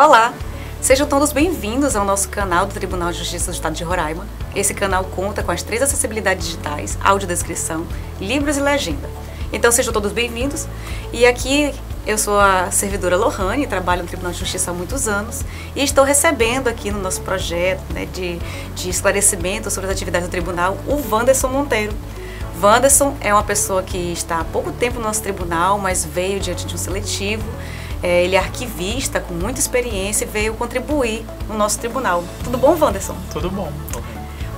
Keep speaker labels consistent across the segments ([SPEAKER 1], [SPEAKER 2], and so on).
[SPEAKER 1] Olá, sejam todos bem-vindos ao nosso canal do Tribunal de Justiça do Estado de Roraima. Esse canal conta com as 3 acessibilidades digitais, audiodescrição, livros e legenda. Então sejam todos bem-vindos. E aqui eu sou a servidora Lohane, trabalho no Tribunal de Justiça há muitos anos e estou recebendo aqui no nosso projeto de esclarecimento sobre as atividades do tribunal o Wanderson Monteiro. Wanderson é uma pessoa que está há pouco tempo no nosso tribunal, mas veio diante de um seletivo. Ele é arquivista com muita experiência e veio contribuir no nosso tribunal. Tudo bom, Wanderson?
[SPEAKER 2] Tudo bom.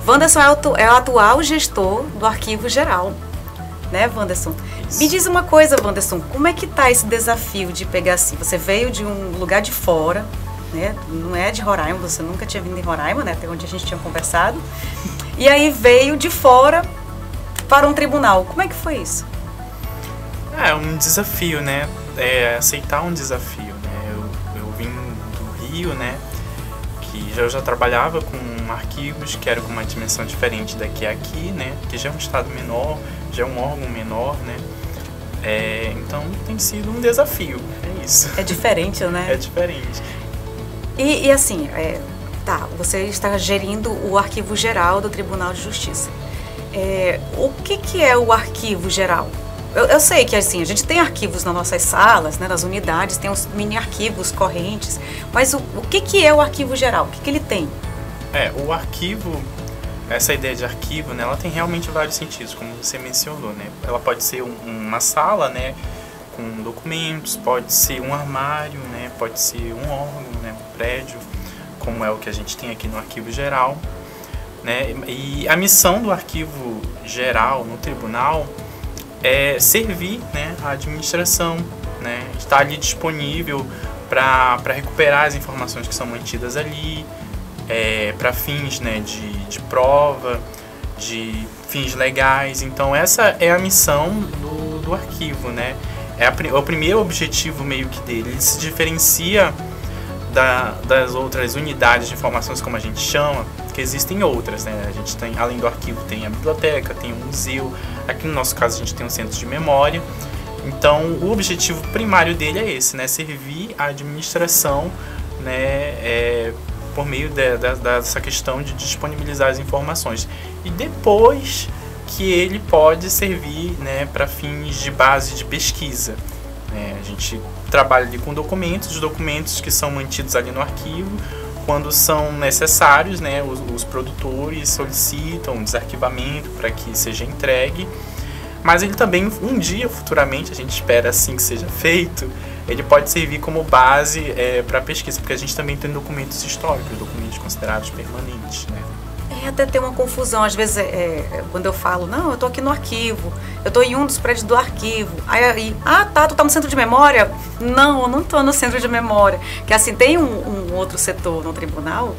[SPEAKER 1] Wanderson é o atual gestor do Arquivo Geral, né, Wanderson?
[SPEAKER 2] Isso.
[SPEAKER 1] Me diz uma coisa, Wanderson, como é que tá esse desafio de pegar assim? Você veio de um lugar de fora, né? Não é de Roraima, você nunca tinha vindo em Roraima, né? Até onde a gente tinha conversado. E aí veio de fora para um tribunal. Como é que foi isso?
[SPEAKER 2] É um desafio, né? Aceitar um desafio, né? Eu vim do Rio, né? Que eu já trabalhava com arquivos que eram com uma dimensão diferente daqui a aqui, né? Que já é um estado menor, já é um órgão menor, né? Então tem sido um desafio, é isso.
[SPEAKER 1] É diferente, né?
[SPEAKER 2] É diferente.
[SPEAKER 1] E assim, você está gerindo o Arquivo Geral do Tribunal de Justiça. O que é o Arquivo Geral? Eu sei que assim, a gente tem arquivos nas nossas salas, né, nas unidades, tem os mini arquivos correntes, mas o que é o Arquivo Geral? O que ele tem?
[SPEAKER 2] O arquivo, essa ideia de arquivo, né, ela tem realmente vários sentidos, como você mencionou, né? Ela pode ser uma sala, né, com documentos, pode ser um armário, né, pode ser um órgão, né, um prédio, como é o que a gente tem aqui no Arquivo Geral, né? E a missão do Arquivo Geral no tribunal é servir, né, a administração, né, estar ali disponível para recuperar as informações que são mantidas ali, para fins, né, de prova, de fins legais. Então essa é a missão do arquivo, né? É o primeiro objetivo meio que dele. Ele se diferencia das outras unidades de informações, como a gente chama, que existem outras, né? A gente tem, além do arquivo, tem a biblioteca, tem o museu. Aqui no nosso caso a gente tem um centro de memória. Então o objetivo primário dele é esse, né? Servir a administração, né? Por meio dessa questão de disponibilizar as informações. E depois que ele pode servir, né, para fins de base de pesquisa. A gente trabalha ali com documentos, os documentos que são mantidos ali no arquivo, quando são necessários, né, os produtores solicitam um desarquivamento para que seja entregue, mas ele também, um dia, futuramente, a gente espera assim que seja feito, ele pode servir como base para pesquisa, porque a gente também tem documentos históricos, documentos considerados permanentes, né?
[SPEAKER 1] Até tem uma confusão, às vezes, quando eu falo, não, eu tô aqui no arquivo, eu tô em um dos prédios do arquivo, aí tu tá no centro de memória? Não, eu não tô no centro de memória, que assim, tem um outro setor no tribunal,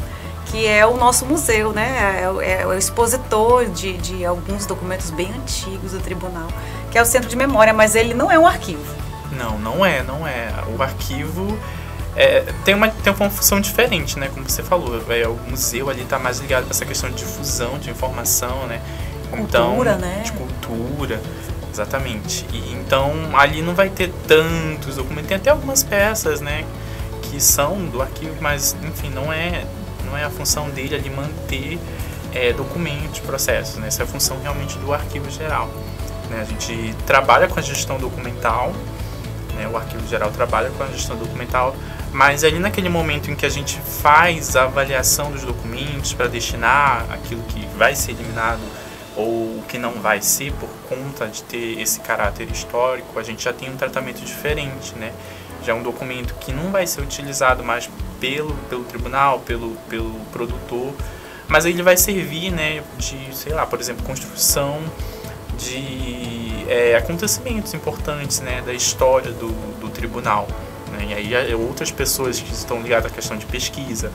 [SPEAKER 1] que é o nosso museu, né, é o expositor de alguns documentos bem antigos do tribunal, que é o centro de memória, mas ele não é um arquivo.
[SPEAKER 2] Não é. O arquivo tem uma função diferente, né? Como você falou, o museu ali está mais ligado para essa questão de difusão de informação, né?
[SPEAKER 1] Cultura, né?
[SPEAKER 2] De cultura, exatamente. E então ali não vai ter tantos documentos, tem até algumas peças, né? Que são do arquivo, mas enfim, não é a função dele ali manter documentos, processos, né? Essa é a função realmente do Arquivo Geral, né? A gente trabalha com a gestão documental, né? O Arquivo Geral trabalha com a gestão documental, mas ali naquele momento em que a gente faz a avaliação dos documentos para destinar aquilo que vai ser eliminado ou o que não vai ser por conta de ter esse caráter histórico, a gente já tem um tratamento diferente, né? Já é um documento que não vai ser utilizado mais pelo tribunal, pelo produtor, mas ele vai servir, né, de, sei lá, por exemplo, construção de acontecimentos importantes, né, da história do tribunal, né? E aí outras pessoas que estão ligadas à questão de pesquisa,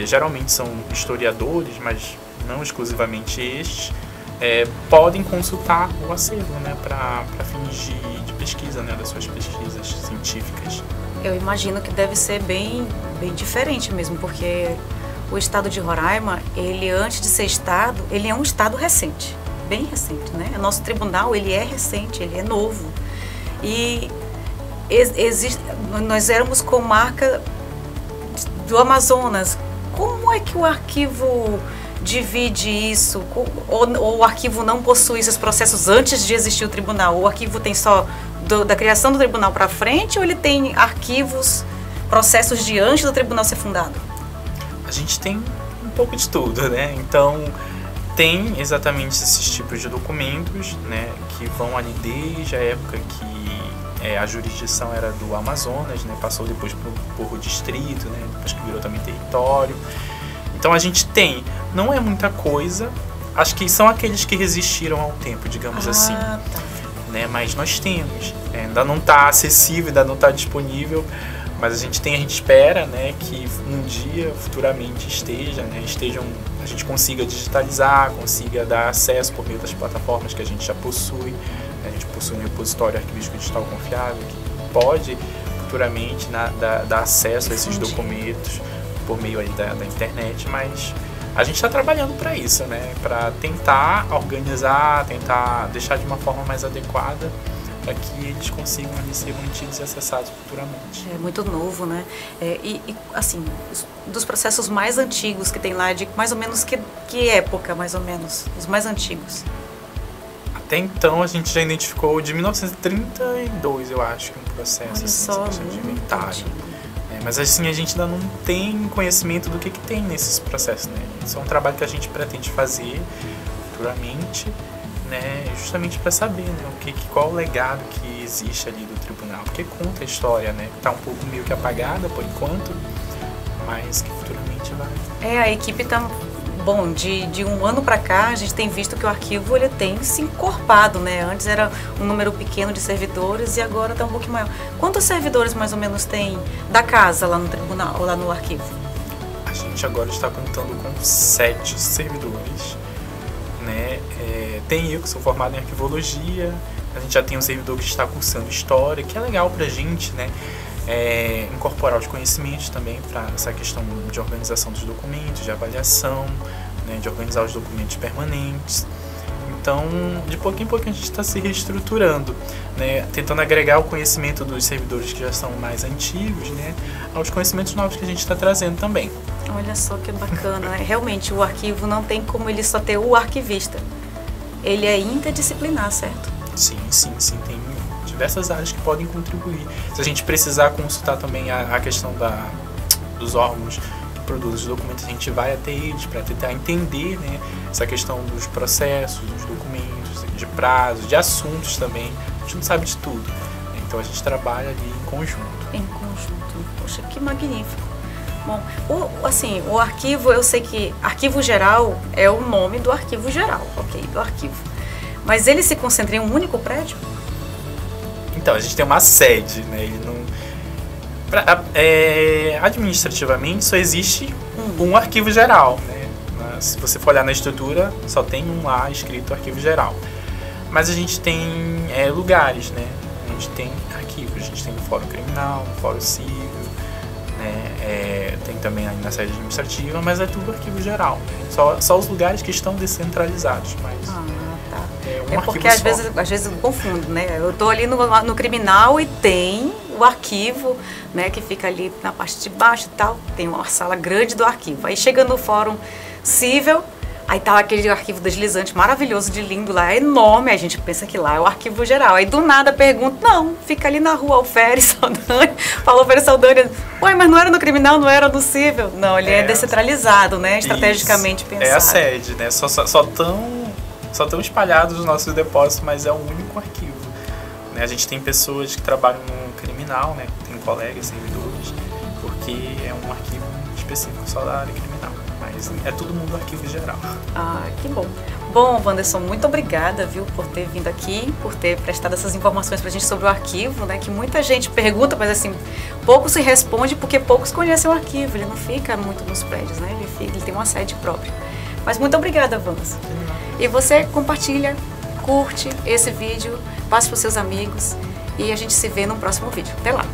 [SPEAKER 2] geralmente são historiadores, mas não exclusivamente estes, podem consultar o acervo, né, para fins de pesquisa, né, das suas pesquisas científicas.
[SPEAKER 1] Eu imagino que deve ser bem diferente mesmo, porque o estado de Roraima, ele antes de ser estado, ele é um estado recente, bem recente, né? O nosso tribunal, ele é recente, ele é novo. E nós éramos comarca do Amazonas, como é que o arquivo divide isso? Ou o arquivo não possui esses processos antes de existir o tribunal? O arquivo tem só da criação do tribunal para frente, ou ele tem arquivos, processos de antes do tribunal ser fundado?
[SPEAKER 2] A gente tem um pouco de tudo, né? Então, tem exatamente esses tipos de documentos, né, que vão ali desde a época que a jurisdição era do Amazonas, né, passou depois por distrito, né, depois que virou também território. Então a gente tem, não é muita coisa, acho que são aqueles que resistiram ao tempo, digamos assim.
[SPEAKER 1] Tá.
[SPEAKER 2] Né, mas nós temos, ainda não está acessível, ainda não está disponível, mas a gente espera, né, que um dia, futuramente, a gente consiga digitalizar, consiga dar acesso por meio das plataformas que a gente já possui. A gente possui um repositório arquivístico digital confiável que pode, futuramente, dar acesso a esses documentos por meio aí da internet, mas a gente está trabalhando para isso, né, para tentar organizar, tentar deixar de uma forma mais adequada, para que eles consigam ali ser mantidos e acessados futuramente.
[SPEAKER 1] É muito novo, né? Assim, dos processos mais antigos que tem lá, de mais ou menos que época, mais ou menos, os mais antigos?
[SPEAKER 2] Até então a gente já identificou de 1932, eu acho, que um processo assim, de inventário. Mas assim, a gente ainda não tem conhecimento do que tem nesses processos, né? Isso é um trabalho que a gente pretende fazer futuramente, né, justamente para saber, né, qual o legado que existe ali do tribunal, porque conta a história, né, está um pouco meio que apagada por enquanto, mas que futuramente vai.
[SPEAKER 1] A equipe está, bom, de um ano para cá a gente tem visto que o arquivo ele tem se encorpado, né, antes era um número pequeno de servidores e agora está um pouquinho maior. Quantos servidores mais ou menos tem da casa lá no tribunal, ou lá no arquivo?
[SPEAKER 2] A gente agora está contando com 7 servidores. Né? Tem eu que sou formado em arquivologia, a gente já tem um servidor que está cursando história, que é legal pra gente, né? Incorporar os conhecimentos também para essa questão de organização dos documentos, de avaliação, né? De organizar os documentos permanentes. Então, de pouquinho em pouquinho a gente está se reestruturando, né? Tentando agregar o conhecimento dos servidores que já são mais antigos, né? Aos conhecimentos novos que a gente está trazendo também.
[SPEAKER 1] Olha só que bacana, né? Realmente o arquivo não tem como ele só ter o arquivista. Ele é interdisciplinar, certo?
[SPEAKER 2] Sim. Tem diversas áreas que podem contribuir. Se a gente precisar consultar também a questão dos órgãos que produzem os documentos, a gente vai até eles para tentar entender, né, essa questão dos processos, dos documentos, de prazos, de assuntos também. A gente não sabe de tudo. Então a gente trabalha ali em conjunto.
[SPEAKER 1] Em conjunto. Poxa, que magnífico. Bom, o arquivo, eu sei que arquivo geral é o nome do arquivo geral, ok, do arquivo. Mas ele se concentra em um único prédio?
[SPEAKER 2] Então, a gente tem uma sede, né? Ele não... administrativamente só existe um arquivo geral, né? Se você for olhar na estrutura, só tem um lá escrito arquivo geral. Mas a gente tem lugares, né? A gente tem arquivos, a gente tem no Fórum Criminal, no Fórum Civil, né? Tem também ali na sede administrativa, mas é tudo arquivo geral. Só os lugares que estão descentralizados, mas
[SPEAKER 1] porque às vezes eu confundo, né? Eu estou ali no criminal e tem o arquivo, né, que fica ali na parte de baixo e tal, tem uma sala grande do arquivo. Aí chega no Fórum Civil, aí tá aquele arquivo deslizante maravilhoso, de lindo lá, enorme, a gente pensa que lá é o arquivo geral. Aí do nada pergunta, não, fica ali na rua Alferes Saldanha, falou Alferes Saldanha, ué, mas não era no criminal, não era no civil? Não, ele é descentralizado, né, estrategicamente pensado.
[SPEAKER 2] É a sede, né, só tão espalhados os nossos depósitos, mas é um único arquivo. Né? A gente tem pessoas que trabalham no criminal, né, tem colegas, servidores, porque é um arquivo específico só da área criminal. Mas é todo mundo arquivo geral.
[SPEAKER 1] Ah, que bom. Bom, Wanderson, muito obrigada, viu, por ter vindo aqui, por ter prestado essas informações pra gente sobre o arquivo, né, que muita gente pergunta, mas assim, pouco se responde porque poucos conhecem o arquivo, ele não fica muito nos prédios, né, ele tem uma sede própria. Mas muito obrigada, Wanderson. E você compartilha, curte esse vídeo, passe para os seus amigos e a gente se vê no próximo vídeo. Até lá!